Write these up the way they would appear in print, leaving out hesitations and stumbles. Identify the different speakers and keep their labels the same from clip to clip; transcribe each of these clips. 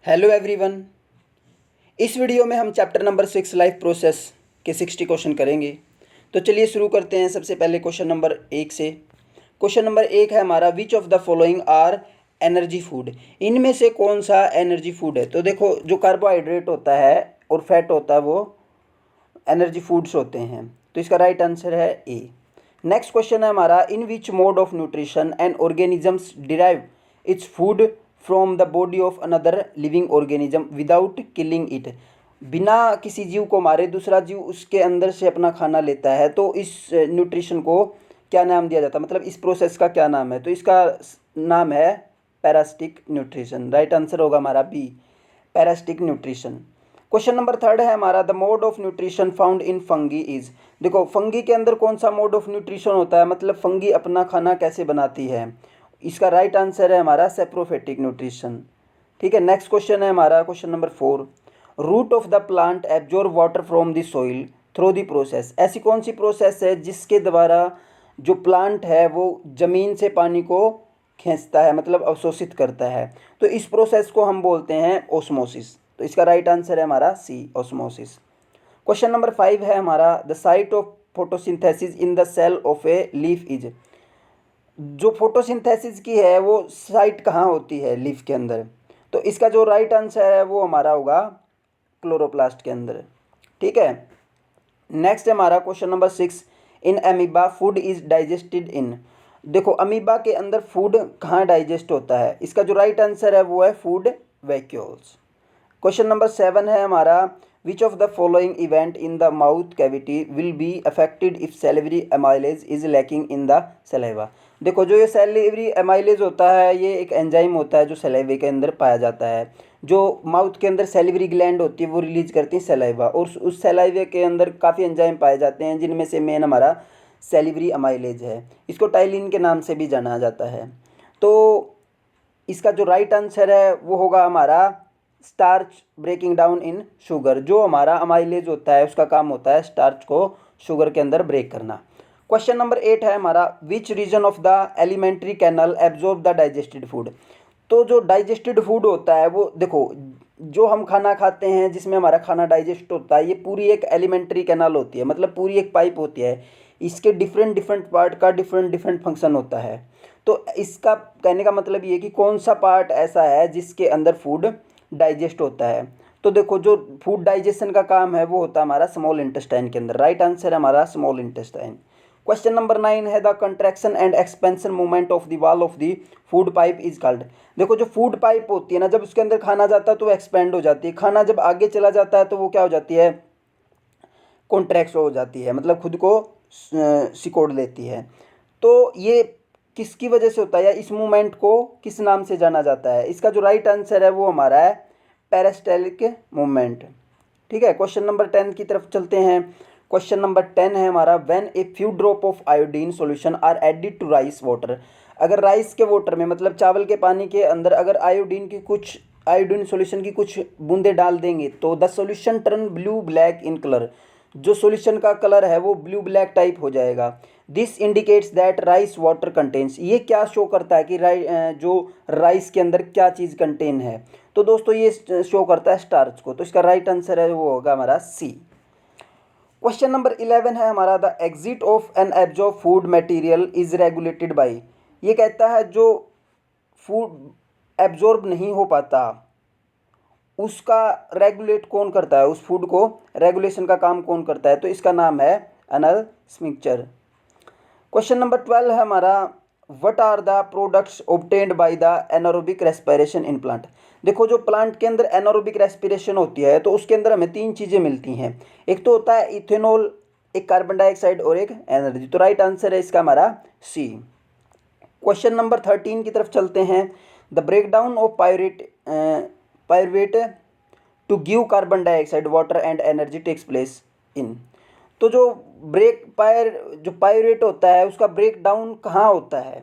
Speaker 1: Hello everyone. इस video में हम चैप्टर नंबर 6 लाइफ प्रोसेस के 60 क्वेश्चन करेंगे। तो चलिए शुरू करते हैं। सबसे पहले क्वेश्चन नंबर 1 से। क्वेश्चन नंबर 1 है हमारा, which of the following are energy food. इनमें से कौन सा एनर्जी फूड है। तो देखो, जो कार्बोहाइड्रेट होता है और फैट होता है वो एनर्जी फूड्स होते हैं। तो इसका राइट आंसर है ए। नेक्स्ट क्वेश्चन है हमारा, in which mode of nutrition and organisms derive its food from the body of another living organism without killing it. बिना किसी जीव को मारे दूसरा जीव उसके अंदर से अपना खाना लेता है, तो इस न्यूट्रिशन को क्या नाम दिया जाता है, मतलब इस प्रोसेस का क्या नाम है। तो इसका नाम है पैरासिटिक न्यूट्रिशन। राइट आंसर होगा हमारा B, parasitic nutrition. Question number 3 है हमारा, the mode of nutrition found in fungi is. देखो, फंगी के अंदर कौन सा मोड ऑफ न्यूट्रिशन होता है, मतलब फंगी अपना खाना कैसे बनाती है। इसका राइट आंसर है हमारा सेप्रोफेटिक न्यूट्रिशन। ठीक है। नेक्स्ट क्वेश्चन है हमारा question number 4, root of the plant absorb water from the soil through the process. ऐसी कौन सी प्रोसेस है जिसके द्वारा जो प्लांट है वो जमीन से पानी को खींचता है, मतलब अवशोषित करता है। तो इस प्रोसेस को हम बोलते हैं ओस्मोसिस। तो इसका राइट आंसर है हमारा सी, ओस्मोसिस। क्वेश्चन नंबर 5 है हमारा, the site of photosynthesis in the cell of a leaf is. जो फोटोसिंथेसिस की है वो साइट कहाँ होती है लीफ के अंदर। तो इसका जो राइट आंसर है वो हमारा होगा क्लोरोप्लास्ट के अंदर। ठीक है। नेक्स्ट है हमारा question number 6, in amoeba food is digested इन। देखो, अमीबा के अंदर फूड कहाँ डाइजेस्ट होता है। इसका जो राइट आंसर है वो है फूड वैक्यूल्स। क्वेश्चन नंबर 7 है हमारा, which of the following event in the mouth cavity will be affected if salivary amylase is lacking in the saliva. देखो, जो ये सैलिवरी एमाइलेज होता है ये एक एंजाइम होता है जो सलाइवे के अंदर पाया जाता है। जो माउथ के अंदर सैलिवरी ग्लैंड होती है वो रिलीज करती है सलाइवा, और उस सलाइवे के अंदर काफ़ी एंजाइम पाए जाते हैं जिनमें से मेन हमारा सैलिवरी एमाइलेज है। इसको टाइलिन के नाम से भी जाना जाता है। तो इसका जो राइट आंसर है वो होगा हमारा starch breaking down in sugar. जो हमारा अमाइलेज होता है उसका काम होता है स्टार्च को शुगर के अंदर ब्रेक करना। क्वेश्चन नंबर 8 है हमारा, which region of the alimentary canal absorb the digested food. तो जो डाइजेस्टेड फूड होता है वो, देखो, जो हम खाना खाते हैं जिसमें हमारा खाना डाइजेस्ट होता है, ये पूरी एक एलिमेंट्री कैनल होती है, मतलब पूरी एक पाइप होती है। इसके डिफरेंट डिफरेंट पार्ट का डिफरेंट डिफरेंट फंक्शन होता है। तो इसका कहने का मतलब ये कि कौन सा पार्ट ऐसा है जिसके अंदर फूड डाइजेस्ट होता है। तो देखो, जो फूड डाइजेशन का काम है वो होता है हमारा स्मॉल इंटेस्टाइन के अंदर। राइट आंसर है हमारा स्मॉल इंटेस्टाइन। क्वेश्चन नंबर 9 है, the contraction and expansion movement of the wall of the food pipe is called. देखो, जो फूड पाइप होती है ना, जब उसके अंदर खाना जाता है तो वो एक्सपेंड हो जाती है, खाना जब आगे चला जाता है तो वो क्या हो जाती है, कॉन्ट्रैक्ट हो जाती है, मतलब खुद को सिकोड़ लेती है। तो ये किसकी वजह से होता है, या इस मूवमेंट को किस नाम से जाना जाता है। इसका जो राइट आंसर है वो हमारा है पेरिस्टाल्टिक मूवमेंट। ठीक है। क्वेश्चन नंबर 10 की तरफ चलते हैं। क्वेश्चन नंबर 10 है हमारा, when a few drop of iodine solution are added to rice water. अगर राइस के वाटर में, मतलब चावल के पानी के अंदर अगर आयोडीन सॉल्यूशन की कुछ बूंदे डाल देंगे तो the solution turn blue black in colour. जो सॉल्यूशन का कलर है वो ब्लू ब्लैक टाइप हो जाएगा। This indicates that rice water contains. ये क्या शो करता है कि जो राइस के अंदर क्या चीज़ कंटेन है। तो दोस्तों ये शो करता है स्टार्च को। तो इसका राइट आंसर है वो होगा हमारा सी। क्वेश्चन नंबर 11 है हमारा, the exit of an absorb food material is regulated by. ये कहता है जो फूड एब्जॉर्ब नहीं हो पाता उसका रेगुलेट कौन करता है, उस फूड को रेगुलेशन का काम कौन करता है। तो इसका नाम है एनल स्फिंक्टर। क्वेश्चन नंबर 12 है हमारा, what are the products obtained by the anaerobic respiration in plant. देखो, जो प्लांट के अंदर एनारोबिक रेस्पिरेशन होती है तो उसके अंदर हमें 3 चीज़ें मिलती हैं। एक तो होता है इथेनॉल, एक कार्बन डाइऑक्साइड और एक एनर्जी। तो राइट आंसर है इसका हमारा सी। क्वेश्चन नंबर 13 की तरफ चलते हैं, the breakdown of pyruvate to give carbon dioxide water and energy takes place in. तो जो पायरेट होता है उसका ब्रेक डाउन कहाँ होता है,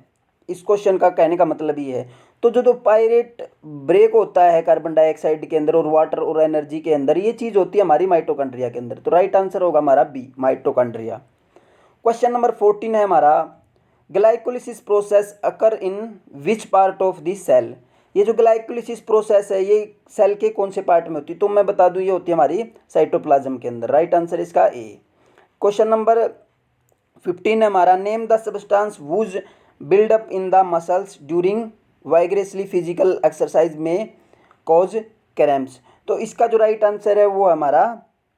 Speaker 1: इस क्वेश्चन का कहने का मतलब ये है। तो जो पायरेट ब्रेक होता है कार्बन डाइऑक्साइड के अंदर और वाटर और एनर्जी के अंदर, ये चीज़ होती है हमारी माइटोकॉन्ड्रिया के अंदर। तो राइट आंसर होगा हमारा बी, माइटोकॉन्ड्रिया। क्वेश्चन नंबर 14 है हमारा, glycolysis process occur in which part of the cell. ये जो ग्लाइकोलिसिस प्रोसेस है ये सेल के कौन से पार्ट में होती है, तो मैं बता दूं ये होती है हमारी साइटोप्लाज्म के अंदर। राइट आंसर इसका ए। क्वेश्चन नंबर 15 है हमारा, name the substance whose buildup in the muscles during vigorously physical exercise में कॉज क्रैम्प्स। तो इसका जो राइट आंसर है वो हमारा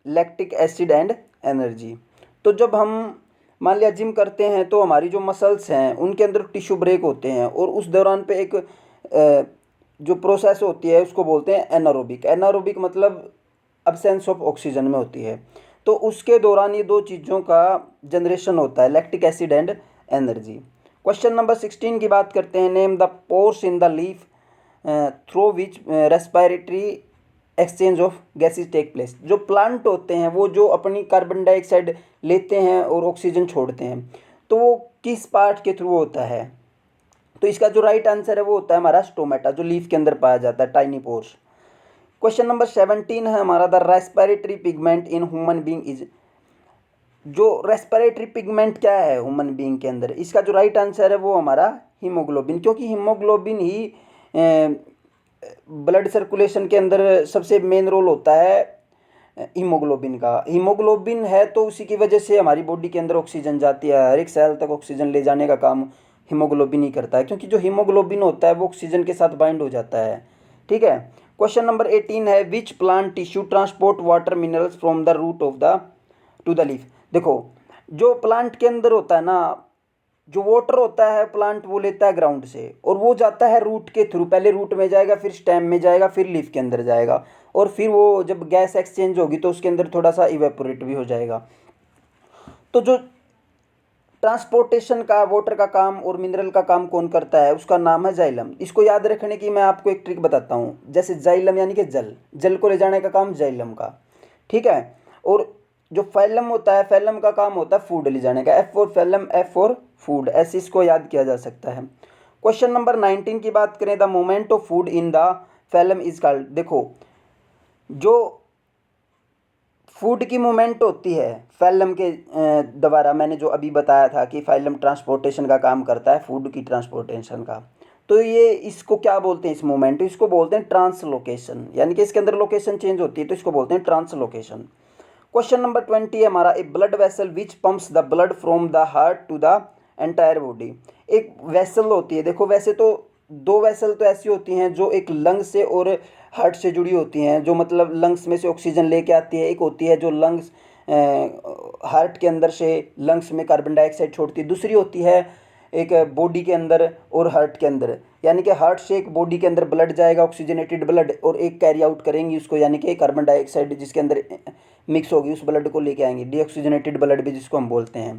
Speaker 1: लैक्टिक एसिड एंड एनर्जी। तो जब हम मान लिया जिम करते हैं तो हमारी जो मसल्स हैं उनके अंदर टिश्यू ब्रेक होते हैं और उस दौरान पे एक जो प्रोसेस होती है उसको बोलते हैं एनारोबिक। एनारोबिक मतलब अब्सेंस ऑफ ऑक्सीजन में होती है। तो उसके दौरान ये दो चीज़ों का जनरेशन होता है, lactic acid and energy. Question number 16 की बात करते हैं, name the pores in the leaf through which respiratory exchange of gases take place. जो प्लांट होते हैं वो जो अपनी कार्बन डाइऑक्साइड लेते हैं और ऑक्सीजन छोड़ते हैं, तो वो किस पार्ट के थ्रू होता है, तो इसका जो राइट आंसर है वो होता है हमारा स्टोमेटा, जो लीफ के अंदर पाया जाता है, टाइनी पोर्स। क्वेश्चन नंबर 17 है हमारा, the respiratory pigment in human being is. जो रेस्पिरेटरी पिगमेंट क्या है ह्यूमन बीइंग के अंदर, इसका जो राइट आंसर है वो हमारा हीमोग्लोबिन, क्योंकि हीमोग्लोबिन ही ब्लड सर्कुलेशन के अंदर सबसे मेन रोल होता है हीमोग्लोबिन का। हीमोग्लोबिन है तो उसी की वजह से हमारी बॉडी के अंदर ऑक्सीजन जाती है, हर एक सेल तक ऑक्सीजन ले जाने का काम हीमोग्लोबिन ही करता है, क्योंकि जो हीमोग्लोबिन होता है वो ऑक्सीजन के साथ बाइंड हो जाता है। ठीक है। क्वेश्चन नंबर 18 है, which plant tissue transport water minerals from the root of the to the leaf. देखो जो प्लांट के अंदर होता है ना, जो वाटर होता है प्लांट वो लेता है ग्राउंड से और वो जाता है रूट के थ्रू, पहले रूट में जाएगा, फिर स्टेम में जाएगा, फिर लीफ के अंदर जाएगा, और फिर वो जब गैस एक्सचेंज होगी तो उसके अंदर थोड़ा सा इवेपोरेट भी हो जाएगा। तो जो ट्रांसपोर्टेशन का वाटर का काम और मिनरल का काम कौन करता है, उसका नाम है जाइलम। इसको याद रखने की मैं आपको एक ट्रिक बताता हूँ। जैसे जाइलम यानी कि जल को ले जाने का काम जाइलम का, ठीक है। और जो फैलम होता है, फैलम का काम होता है फूड ले जाने का, F for phellum, F for food, ऐसे इसको याद किया जा सकता है। क्वेश्चन नंबर 19 की बात करें, the movement of food in the phellum is called. देखो जो फूड की मूवमेंट होती है फैलम के द्वारा, मैंने जो अभी बताया था कि फैलम ट्रांसपोर्टेशन का काम करता है फूड की ट्रांसपोर्टेशन का, तो ये इसको क्या बोलते हैं, इस मूवमेंट, इसको बोलते हैं ट्रांसलोकेशन, यानी कि इसके अंदर लोकेशन चेंज होती है तो इसको बोलते हैं ट्रांसलोकेशन। क्वेश्चन नंबर 20 है हमारा, a blood vessel which pumps the blood from the heart to the entire body. एक वेसल होती है, देखो वैसे तो दो वेसल तो ऐसी होती हैं जो एक लंग से और हार्ट से जुड़ी होती हैं, जो मतलब लंग्स में से ऑक्सीजन लेके आती है। एक होती है जो लंग्स हार्ट के अंदर से लंग्स में कार्बन डाइऑक्साइड छोड़ती है। दूसरी होती है एक बॉडी के अंदर और हार्ट के अंदर, यानी कि हार्ट से एक बॉडी के अंदर ब्लड जाएगा, ऑक्सीजनेटेड ब्लड, और एक कैरी आउट करेंगी उसको, यानी कि कार्बन डाइऑक्साइड जिसके अंदर मिक्स होगी उस ब्लड को लेके आएंगे, डीऑक्सीजनेटेड ब्लड भी जिसको हम बोलते हैं।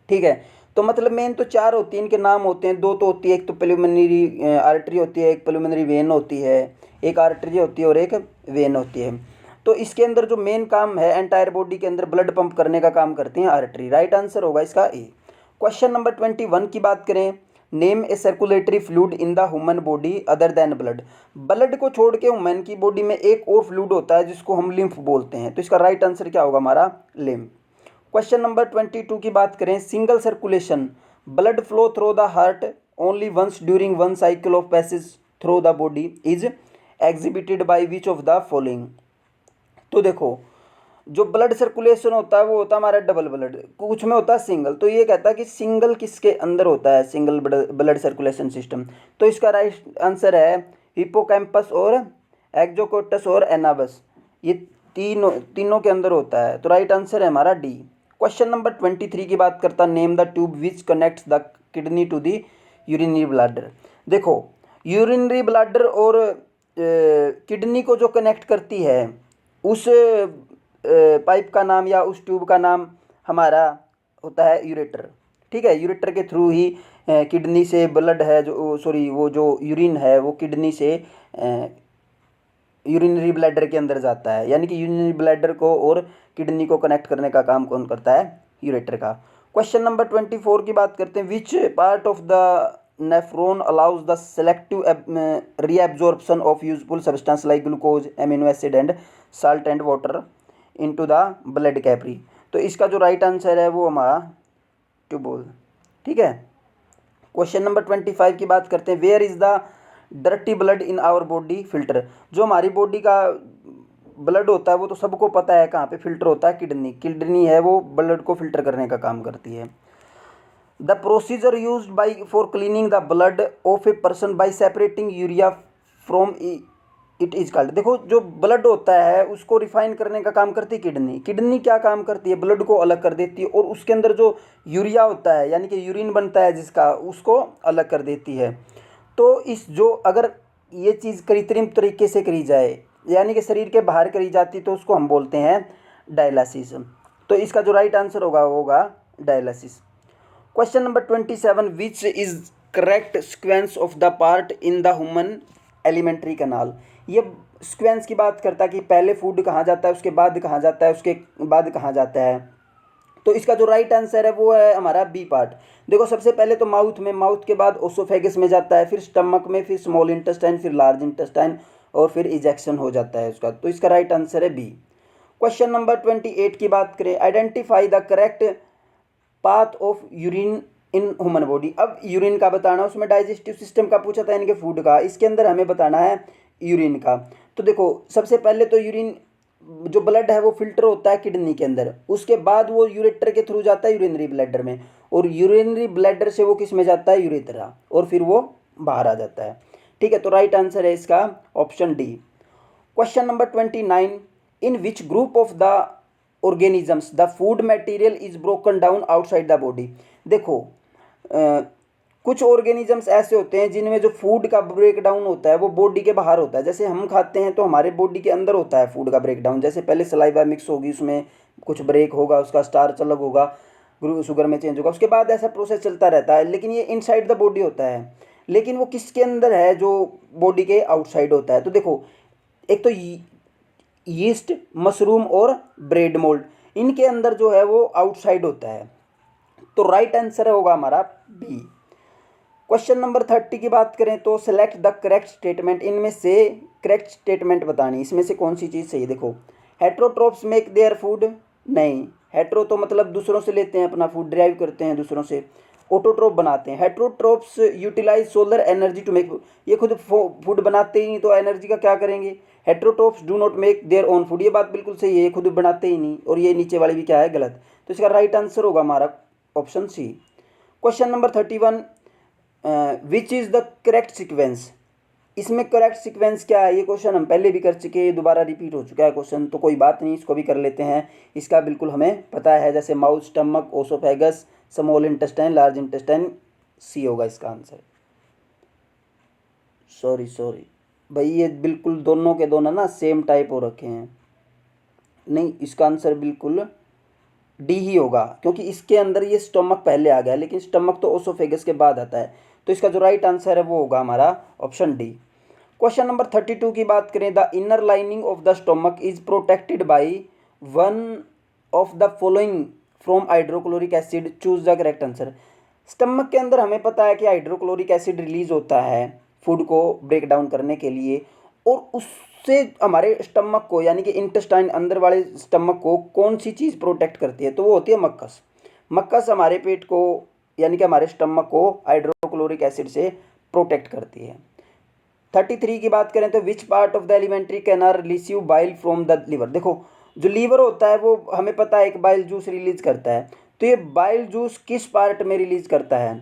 Speaker 1: ठीक है। तो मतलब मेन तो चार होती है, इनके नाम होते हैं, दो तो होती है, एक तो पल्मोनरी आर्टरी होती है, एक पल्मोनरी वेन होती है, एक आर्टरी होती है और एक वेन होती है। तो इसके अंदर जो मेन काम है एंटायर बॉडी के अंदर ब्लड पंप करने का काम करती हैं आर्टरी। राइट आंसर होगा इसका ए। क्वेश्चन नंबर 21 की बात करें, name A circulatory fluid in the human body other than blood. Blood को छोड़ के ह्यूमन की बॉडी में एक और फ्लूइड होता है जिसको हम लिम्फ बोलते हैं, तो इसका राइट आंसर क्या होगा हमारा, लिम्फ। क्वेश्चन नंबर 22 की बात करें, single circulation blood flow through the heart only once during one cycle of passage through the body is exhibited by which of the following. तो देखो जो ब्लड सर्कुलेशन होता है वो होता है हमारा डबल ब्लड, कुछ में होता है सिंगल, तो ये कहता है कि सिंगल किसके अंदर होता है, सिंगल ब्लड सर्कुलेशन सिस्टम। तो इसका राइट आंसर है हिपोकैम्पस और एक्जोकोटस और एनाबस, ये तीनों के अंदर होता है, तो राइट आंसर है हमारा डी। क्वेश्चन नंबर 23 की बात करता, name the tube which connects the kidney to the urinary bladder. देखो यूरिनरी ब्लैडर और किडनी को जो कनेक्ट करती है उस पाइप का नाम या उस ट्यूब का नाम हमारा होता है यूरेटर। ठीक है। यूरेटर के थ्रू ही किडनी से ब्लड है जो सॉरी वो जो यूरिन है वो किडनी से यूरिनरी ब्लैडर के अंदर जाता है, यानी कि यूरिनरी ब्लैडर को और किडनी को कनेक्ट करने का काम कौन करता है, यूरेटर का। क्वेश्चन नंबर 24 की बात करते हैं, विच part of the nephron allows the selective reabsorption of useful substance like glucose, amino acid and salt and water into the blood capri. तो इसका जो राइट आंसर है वो हमारा ट्यूबोल। ठीक है। क्वेश्चन नंबर 25 की बात करते हैं, where is the dirty blood in our body filter, जो हमारी बॉडी का ब्लड होता है वो तो सबको पता है कहाँ पे फिल्टर होता है, किडनी। किडनी है वो ब्लड को फिल्टर करने का काम करती है। The procedure use by for cleaning the blood of a person by separating urea from it is called. देखो जो ब्लड होता है उसको रिफाइन करने का काम करती है किडनी। किडनी क्या काम करती है, ब्लड को अलग कर देती है और उसके अंदर जो यूरिया होता है यानी कि यूरिन बनता है जिसका, उसको अलग कर देती है। तो इस जो अगर ये चीज़ कृत्रिम तरीके से करी जाए यानी कि शरीर के बाहर करी जाती तो उसको हम बोलते हैं डायलिसिस। तो इसका जो राइट आंसर होगा dialysis. Question number 27, which is correct sequence of the part in the human alimentary canal. ये सीक्वेंस की बात करता है कि पहले फूड कहाँ जाता है, उसके बाद कहाँ जाता है, उसके बाद कहाँ जाता है। तो इसका जो राइट आंसर है वो है हमारा बी पार्ट। देखो सबसे पहले तो माउथ में, माउथ के बाद ओसोफेगस में जाता है, फिर स्टमक में, फिर स्मॉल इंटेस्टाइन, फिर लार्ज इंटेस्टाइन और फिर इजेक्शन हो जाता है उसका। तो इसका राइट आंसर है बी। क्वेश्चन नंबर 28 की बात करें, identify the correct path of urine in human body. अब यूरिन का बताना, उसमें डाइजेस्टिव सिस्टम का पूछा था यानी कि फूड का, इसके अंदर हमें बताना है यूरिन का। तो देखो सबसे पहले तो यूरिन जो ब्लड है वो फिल्टर होता है किडनी के अंदर, उसके बाद वो यूरेटर के थ्रू जाता है यूरिनरी ब्लैडर में, और यूरिनरी ब्लैडर से वो किस में जाता है, यूरेथ्रा, और फिर वो बाहर आ जाता है। ठीक है, तो राइट आंसर है इसका option D. Question number 29, in which group of the organisms the food material is broken down outside the body. देखो कुछ ऑर्गेनिजम्स ऐसे होते हैं जिनमें जो फूड का ब्रेक डाउन होता है वो बॉडी के बाहर होता है। जैसे हम खाते हैं तो हमारे बॉडी के अंदर होता है फूड का ब्रेक डाउन, जैसे पहले सलाइवा मिक्स होगी, उसमें कुछ ब्रेक होगा, उसका स्टार्च अलग होगा, शुगर में चेंज होगा, उसके बाद ऐसा प्रोसेस चलता रहता है। लेकिन ये इनसाइड द बॉडी होता है, लेकिन वो किसके अंदर है, जो बॉडी के आउटसाइड होता है। तो देखो एक तो यीस्ट, मशरूम और ब्रेड मोल्ड, इनके अंदर जो है वो आउटसाइड होता है। तो राइट आंसर होगा हमारा बी। क्वेश्चन नंबर 30 की बात करें तो सेलेक्ट द करेक्ट स्टेटमेंट, इनमें से करेक्ट स्टेटमेंट बतानी, इसमें से कौन सी चीज़ सही। देखो हेट्रोट्रोप्स मेक देयर फूड, नहीं, हेट्रो तो मतलब दूसरों से लेते हैं अपना फूड, ड्राइव करते हैं दूसरों से, ऑटोट्रोप बनाते हैं। Heterotrophs utilise solar energy to make, ये खुद फूड बनाते ही नहीं तो एनर्जी का क्या करेंगे। Heterotrophs do not make their own food, ये बात बिल्कुल सही है, ये खुद बनाते ही नहीं, और ये नीचे वाली भी क्या है, गलत। तो इसका राइट आंसर होगा हमारा option C. Question number 31, which is the correct sequence, इसमें करेक्ट सीक्वेंस क्या है। ये क्वेश्चन हम पहले भी कर चुके हैं, दोबारा रिपीट हो चुका है क्वेश्चन, तो कोई बात नहीं, इसको भी कर लेते हैं। इसका बिल्कुल हमें पता है, जैसे mouth, stomach, oesophagus, small intestine, large intestine, C होगा इसका आंसर। सॉरी भाई, ये बिल्कुल दोनों के दोनों ना सेम टाइप हो रखे हैं, नहीं, इसका आंसर बिल्कुल डी ही होगा, क्योंकि इसके अंदर ये स्टमक पहले आ गया, लेकिन स्टमक तो ओसोफेगस के बाद आता है। तो इसका जो राइट आंसर है वो होगा हमारा ऑप्शन डी। क्वेश्चन नंबर 32 की बात करें, the inner lining of the stomach is protected by one of the following from hydrochloric acid, choose the correct answer. Stomach के अंदर हमें पता है कि हाइड्रोक्लोरिक एसिड रिलीज होता है फूड को ब्रेक डाउन करने के लिए, और उससे हमारे स्टमक को यानी कि इंटेस्टाइन अंदर वाले स्टमक को कौन सी चीज़ प्रोटेक्ट करती है, तो वो होती है मक्कस। मक्कस हमारे पेट को यानी कि हमारे स्टमक को हाइड्रोक्लोरिक एसिड से प्रोटेक्ट करती है। 33 की बात करें तो which part of the alimentary canal receive bile from the liver. देखो जो लीवर होता है वो हमें पता है एक बाइल जूस रिलीज करता है, तो ये बाइल जूस किस पार्ट में रिलीज करता है,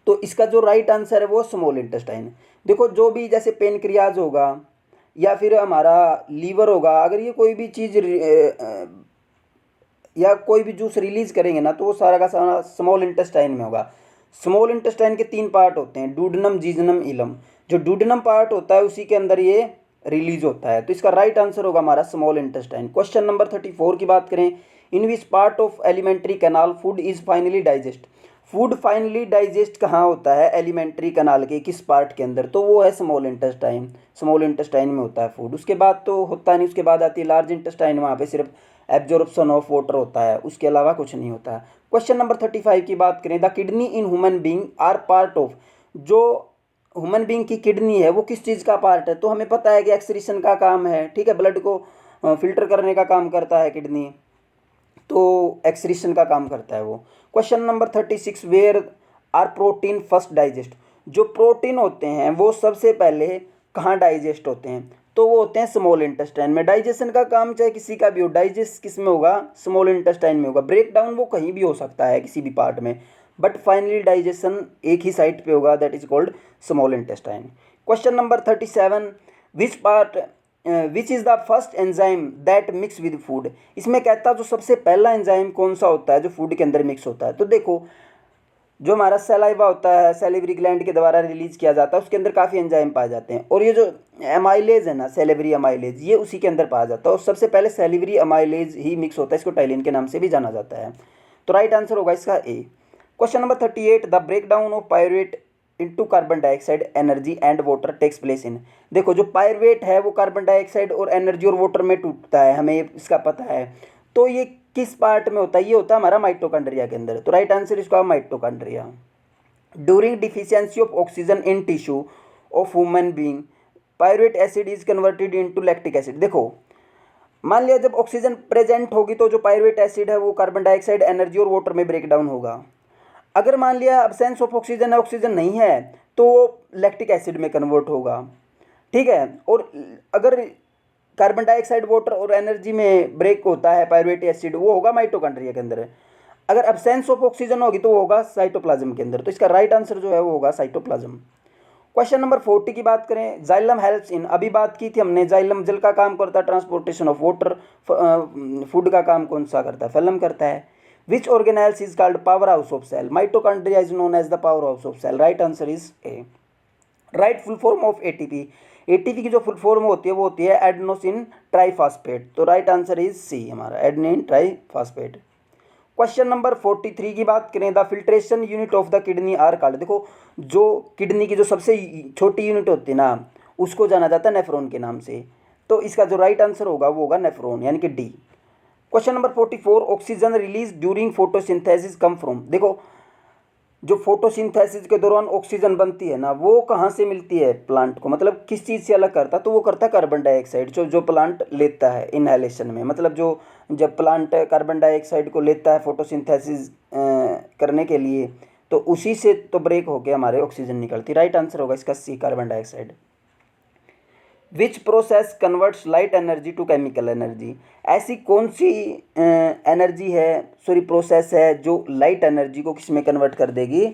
Speaker 1: तो इसका जो राइट आंसर है वो स्मॉल इंटेस्टाइन। देखो जो भी जैसे पेनक्रियाज होगा या फिर हमारा लीवर होगा, अगर ये कोई भी चीज़ या कोई भी जूस रिलीज करेंगे ना तो वो सारा का सारा स्मॉल इंटेस्टाइन में होगा। स्मॉल इंटेस्टाइन के 3 पार्ट होते हैं, डूडनम, जीजनम, इलम। जो डूडनम पार्ट होता है उसी के अंदर ये रिलीज होता है, तो इसका राइट आंसर होगा हमारा स्मॉल इंटेस्टाइन। क्वेश्चन नंबर 34 की बात करें, in which part of alimentary canal food is finally digest. Food finally digest कहाँ होता है, एलिमेंट्री कैनाल के किस पार्ट के अंदर, तो वो है स्मॉल इंटेस्टाइन। स्मॉल इंटेस्टाइन में होता है फूड, उसके बाद तो होता नहीं, उसके बाद आती है लार्ज इंटेस्टाइन, वहाँ पे सिर्फ एब्जॉर्प्शन ऑफ वाटर होता है, उसके अलावा कुछ नहीं होता है। क्वेश्चन नंबर 35 की बात करें, the kidney in human being are part of, जो ह्यूमन बींग की किडनी है वो किस चीज़ का पार्ट है, तो हमें पता है कि एक्सक्रीशन का काम है, ठीक है, ब्लड को फिल्टर करने का काम करता है किडनी, तो एक्सक्रीशन का काम करता है वो। Question number 36, where are protein first digest, जो प्रोटीन होते हैं वो सबसे पहले कहाँ डाइजेस्ट होते हैं, तो वो होते हैं स्मॉल इंटेस्टाइन में। डाइजेशन का काम चाहे किसी का भी हो, डाइजेस्ट किस में होगा, स्मॉल इंटेस्टाइन में होगा। ब्रेक डाउन वो कहीं भी हो सकता है किसी भी पार्ट में, बट फाइनली डाइजेशन एक ही साइट पे होगा, that is called small intestine. Question number 37, which part which is the first enzyme that mix with food. इसमें कहता है जो सबसे पहला एंजाइम कौन सा होता है जो फूड के अंदर मिक्स होता है। तो देखो जो हमारा सलाइवा होता है, सैलिवरी ग्लैंड के द्वारा रिलीज किया जाता है, उसके अंदर काफ़ी एंजाइम पाए जाते हैं। और ये जो एमाइलेज है ना, सैलिवरी अमाइलेज, ये उसी के अंदर पाया जाता है। और सबसे पहले सैलिवरी अमाइलेज ही मिक्स होता है, इसको टाइलिन के नाम से भी जाना जाता है। तो राइट आंसर होगा इसका A. Question number 38, the break down of pyruvate into carbon dioxide energy and water takes place in. देखो जो पायरुवेट है वो कार्बन डाइऑक्साइड और एनर्जी और वाटर में टूटता है, हमें इसका पता है। तो ये किस पार्ट में होता है, ये होता है हमारा माइटोकॉन्ड्रिया के अंदर। तो राइट आंसर इसका mitochondria. During deficiency of oxygen in tissue of human being pyruvate acid is converted into lactic acid. देखो मान लिया जब ऑक्सीजन प्रेजेंट होगी तो जो पायरुवेट एसिड है वो कार्बन डाइऑक्साइड, एनर्जी और वाटर में ब्रेक डाउन होगा। अगर मान लिया अब्सेंस ऑफ ऑक्सीजन है, ऑक्सीजन नहीं है, तो वो लैक्टिक एसिड में कन्वर्ट होगा, ठीक है। और अगर कार्बन डाइऑक्साइड, वाटर और एनर्जी में ब्रेक होता है पायरुवेट एसिड, वो होगा माइटोकॉन्ड्रिया के अंदर। अगर अब्सेंस ऑफ ऑक्सीजन होगी तो वो होगा साइटोप्लाज्म के अंदर। तो इसका राइट आंसर जो है वो होगा साइटोप्लाज्म। क्वेश्चन नंबर 40 की बात करें, जाइलम हेल्प्स इन, अभी बात की थी हमने, जाइलम जल का काम करता है, ट्रांसपोर्टेशन ऑफ वाटर, फूड का काम कौन सा करता है, फैलम करता है। Which organelles is called power house of cell, mitochondria is known as the power house of cell. Right answer is A. Write full form of ATP, ATP की जो फुल फॉर्म होती है वो होती है एडेनोसिन ट्राइफॉस्फेट। तो राइट आंसर इज सी हमारा, एडेनिन ट्राइफॉस्फेट। क्वेश्चन नंबर 43 की बात करें, the filtration unit of the kidney are called. देखो जो किडनी की जो सबसे छोटी यूनिट होती है ना, उसको जाना जाता है नेफ्रॉन के नाम से। तो इसका जो राइट आंसर होगा वो होगा नेफ्रॉन, यानी कि D. Question number 44, oxygen release during photosynthesis come from. देखो जो फोटोसिंथेसिस के दौरान ऑक्सीजन बनती है ना, वो कहाँ से मिलती है प्लांट को, मतलब किस चीज़ से अलग करता है, तो वो करता है कार्बन डाइऑक्साइड, जो प्लांट लेता है इनहेलेशन में। मतलब जो जब प्लांट कार्बन डाइऑक्साइड को लेता है फोटोसिंथेसिस करने के लिए, तो उसी से तो ब्रेक होकर हमारे ऑक्सीजन निकलती। राइट आंसर होगा इसका C, carbon dioxide. Which process converts light energy to chemical energy, ऐसी कौन सी एनर्जी है, सॉरी प्रोसेस है, जो लाइट एनर्जी को किस में कन्वर्ट कर देगी,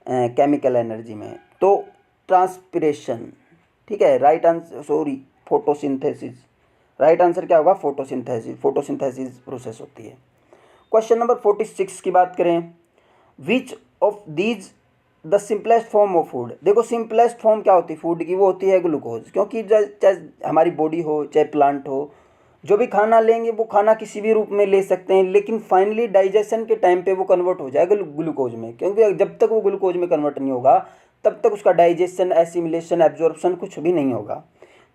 Speaker 1: केमिकल एनर्जी में। तो ट्रांसपिरेशन, ठीक है। Right answer, sorry photosynthesis, right answer क्या होगा, फोटोसिंथेसिस, फोटोसिंथेसिस प्रोसेस होती है। क्वेश्चन नंबर 46 की बात करें, which of these the simplest form of food. देखो सिंपलेस्ट फॉर्म क्या होती है फूड की, वो होती है ग्लूकोज। क्योंकि चाहे हमारी बॉडी हो चाहे प्लांट हो, जो भी खाना लेंगे वो खाना किसी भी रूप में ले सकते हैं, लेकिन फाइनली डाइजेशन के टाइम पे वो कन्वर्ट हो जाएगा ग्लूकोज में। क्योंकि जब तक वो ग्लूकोज में कन्वर्ट नहीं होगा तब तक उसका डाइजेशन, एसिमिलेशन, एब्जॉर्प्शन कुछ भी नहीं होगा।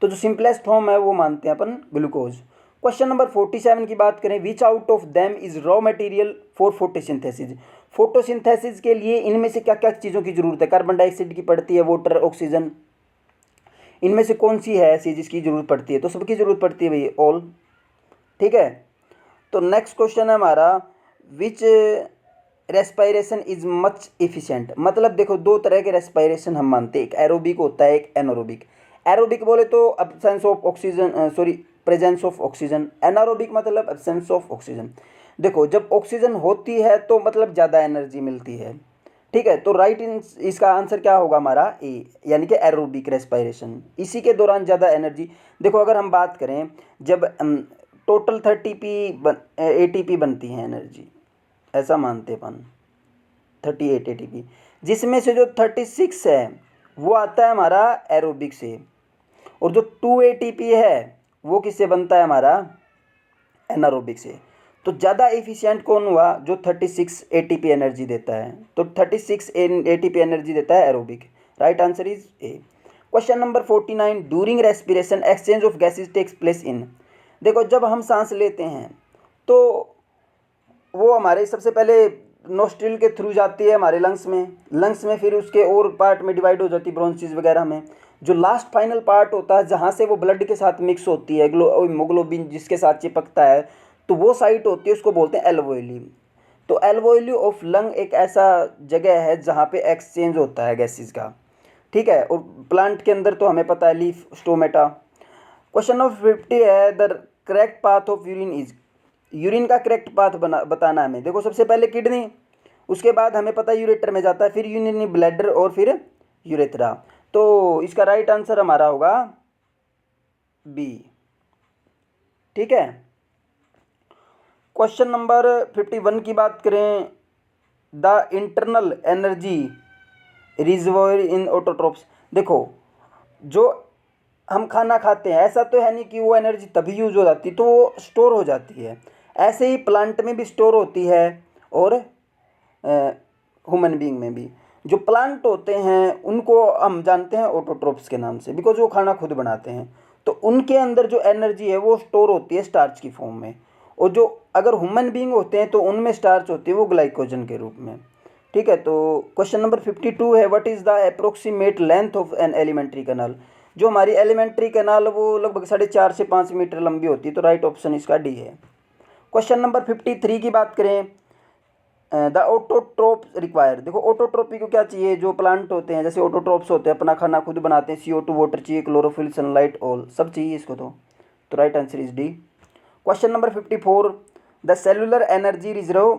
Speaker 1: तो जो सिंपलेस्ट फॉर्म है वो मानते हैं अपन ग्लूकोज। क्वेश्चन नंबर 47 की बात करें, विच out of them is raw material for photosynthesis. Photosynthesis के लिए इनमें से क्या क्या चीज़ों की जरूरत है, कार्बन डाइऑक्साइड की पड़ती है, वाटर, ऑक्सीजन, इनमें से कौन सी है ऐसी जिसकी जरूरत पड़ती है, तो सबकी जरूरत पड़ती है भाई, ऑल, ठीक है। तो नेक्स्ट क्वेश्चन है हमारा, विच रेस्पायरेशन इज मच इफिशिएंट। मतलब देखो दो तरह के रेस्पायरेशन हम मानते हैं, एक एरोबिक होता है, एक एनारोबिक। एरोबिक बोले तो absence of oxygen, sorry presence of oxygen. Anaerobic मतलब एब्सेंस ऑफ ऑक्सीजन। देखो जब ऑक्सीजन होती है तो मतलब ज़्यादा एनर्जी मिलती है, ठीक है। तो राइट इसका आंसर क्या होगा हमारा, ए, यानी कि एरोबिक रेस्पायरेशन, इसी के दौरान ज़्यादा एनर्जी। देखो अगर हम बात करें जब टोटल ATP बनती है एनर्जी, ऐसा मानते अपन 38 ATP, जिसमें से जो 36 है वो आता है हमारा एरोबिक से, और जो 2 ATP है वो किससे बनता है हमारा, एनारोबिक से। तो ज़्यादा एफिशिएंट कौन हुआ, जो 36 ATP एनर्जी देता है। तो 36 ATP एनर्जी देता है aerobic. Right answer is A. Question number 49, during respiration exchange of gases takes place in. देखो जब हम सांस लेते हैं तो वो हमारे सबसे पहले नोस्ट्रिल के थ्रू जाती है हमारे लंग्स में फिर उसके और पार्ट में डिवाइड हो जाती है, ब्रोंचिस वगैरह में। जो लास्ट फाइनल पार्ट होता है जहाँ से वो ब्लड के साथ मिक्स होती है, हीमोग्लोबिन जिसके साथ चिपकता है, तो वो साइट होती है, उसको बोलते हैं एल्वोइली। तो एल्वोइली ऑफ लंग एक ऐसा जगह है जहाँ पे एक्सचेंज होता है गैसेस का, ठीक है। और प्लांट के अंदर तो हमें पता है लीफ स्टोमेटा। क्वेश्चन नंबर 50 है the correct path of urine is, urine का करेक्ट पाथ बताना है हमें। देखो सबसे पहले किडनी, उसके बाद हमें पता है यूरेटर में जाता है, फिर यूरिनरी ब्लैडर और फिर यूरेथ्रा। तो इसका राइट आंसर हमारा होगा बी, ठीक है। क्वेश्चन नंबर 51 की बात करें, the internal energy reservoir in autotrophs. देखो जो हम खाना खाते हैं ऐसा तो है नहीं कि वो एनर्जी तभी यूज हो जाती, तो वो स्टोर हो जाती है। ऐसे ही प्लांट में भी स्टोर होती है और ह्यूमन बीइंग में भी। जो प्लांट होते हैं उनको हम जानते हैं ऑटोट्रोप्स के नाम से, बिकॉज वो खाना खुद बनाते हैं। तो उनके अंदर जो एनर्जी है वो स्टोर होती है स्टार्च की फॉर्म में। और जो अगर ह्यूमन बीइंग होते हैं तो उनमें स्टार्च होती है वो ग्लाइकोजन के रूप में, ठीक है। तो क्वेश्चन नंबर 52 है what is the approximate length of an alimentary canal. जो हमारी एलिमेंट्री कैनाल वो लगभग 4.5 से 5 मीटर लंबी होती है, तो राइट ऑप्शन इसका डी है। क्वेश्चन नंबर 53 की बात करें, द ऑटोट्रोप रिक्वायर। देखो ऑटोट्रोपी को क्या चाहिए, जो प्लांट होते हैं जैसे ऑटोट्रोप्स होते हैं अपना खाना खुद बनाते हैं, CO2 वाटर चाहिए, क्लोरोफिल सनलाइट ऑल सब चाहिए इसको, तो right answer is D. Question number 54 the cellular energy reserve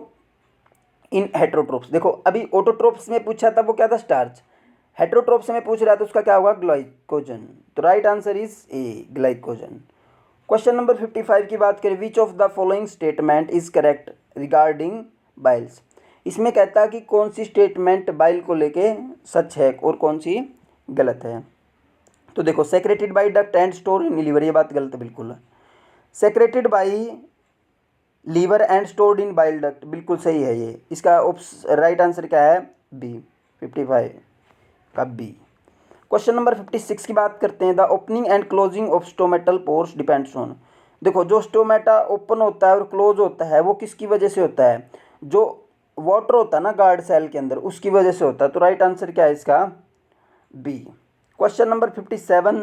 Speaker 1: in heterotrophs. देखो अभी ऑटोट्रोप्स में पूछा था वो क्या था, स्टार्च। हेट्रोट्रोप्स में पूछ रहा है तो उसका क्या होगा, ग्लाइकोजन। तो right answer is A, glycogen. Question number 55 की बात करें, विच of the following statement is correct regarding Biles. इसमें कहता है कि कौन सी स्टेटमेंट बाइल को लेके सच है और कौन सी गलत है। तो देखो secreted by duct and store in liver, ये बात गलत बिल्कुल है। Secreted by liver and stored in bile duct, बिल्कुल सही है ये। इसका राइट आंसर क्या है, बी, 55 का बी। क्वेश्चन नंबर 56 की बात करते हैं, the opening and closing of stomatal pores depends on. देखो जो स्टोमेटा ओपन होता है और क्लोज होता है वो किसकी वजह से होता है, जो वाटर होता है ना गार्ड सेल के अंदर उसकी वजह से होता है। तो राइट आंसर क्या है इसका, B. Question number 57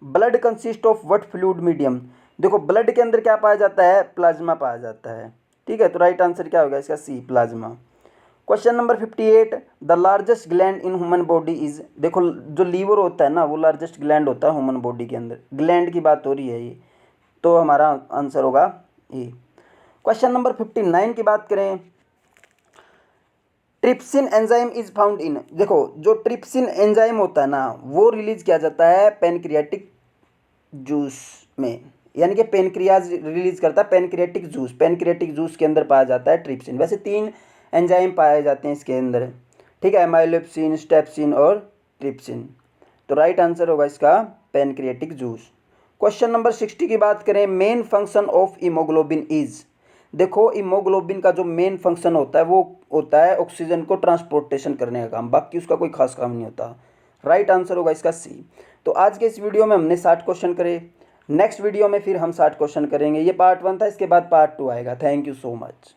Speaker 1: blood consist of what fluid medium. देखो ब्लड के अंदर क्या पाया जाता है, प्लाज्मा पाया जाता है, ठीक है। तो राइट आंसर क्या होगा इसका, C, plasma. Question number 58 the largest gland in human body is. देखो जो लीवर होता है ना वो लार्जेस्ट ग्लैंड होता है ह्यूमन बॉडी के अंदर, ग्लैंड की बात हो रही है ये, तो हमारा आंसर होगा ए। क्वेश्चन नंबर 59 की बात करें, trypsin enzyme is found in. देखो जो ट्रिप्सिन एंजाइम होता है ना वो रिलीज किया जाता है पेनक्रियाटिक जूस में, यानी कि पेनक्रियाज रिलीज करता है पेनक्रियाटिक जूस। पेनक्रियाटिक जूस के अंदर पाया जाता है ट्रिप्सिन। वैसे 3 एंजाइम पाए जाते हैं इसके अंदर, ठीक है, माइलोप्सिन, स्टेप्सिन और ट्रिप्सिन। तो राइट आंसर होगा इसका पेनक्रियाटिक जूस। क्वेश्चन नंबर 60 की बात करें, main function of haemoglobin is. देखो हीमोग्लोबिन का जो मेन फंक्शन होता है वो होता है ऑक्सीजन को ट्रांसपोर्टेशन करने का काम, बाकी उसका कोई खास काम नहीं होता। राइट आंसर होगा इसका सी। तो आज के इस वीडियो में हमने 60 क्वेश्चन करे, नेक्स्ट वीडियो में फिर हम 60 क्वेश्चन करेंगे। ये पार्ट 1 था, इसके बाद पार्ट 2 आएगा। Thank you so much.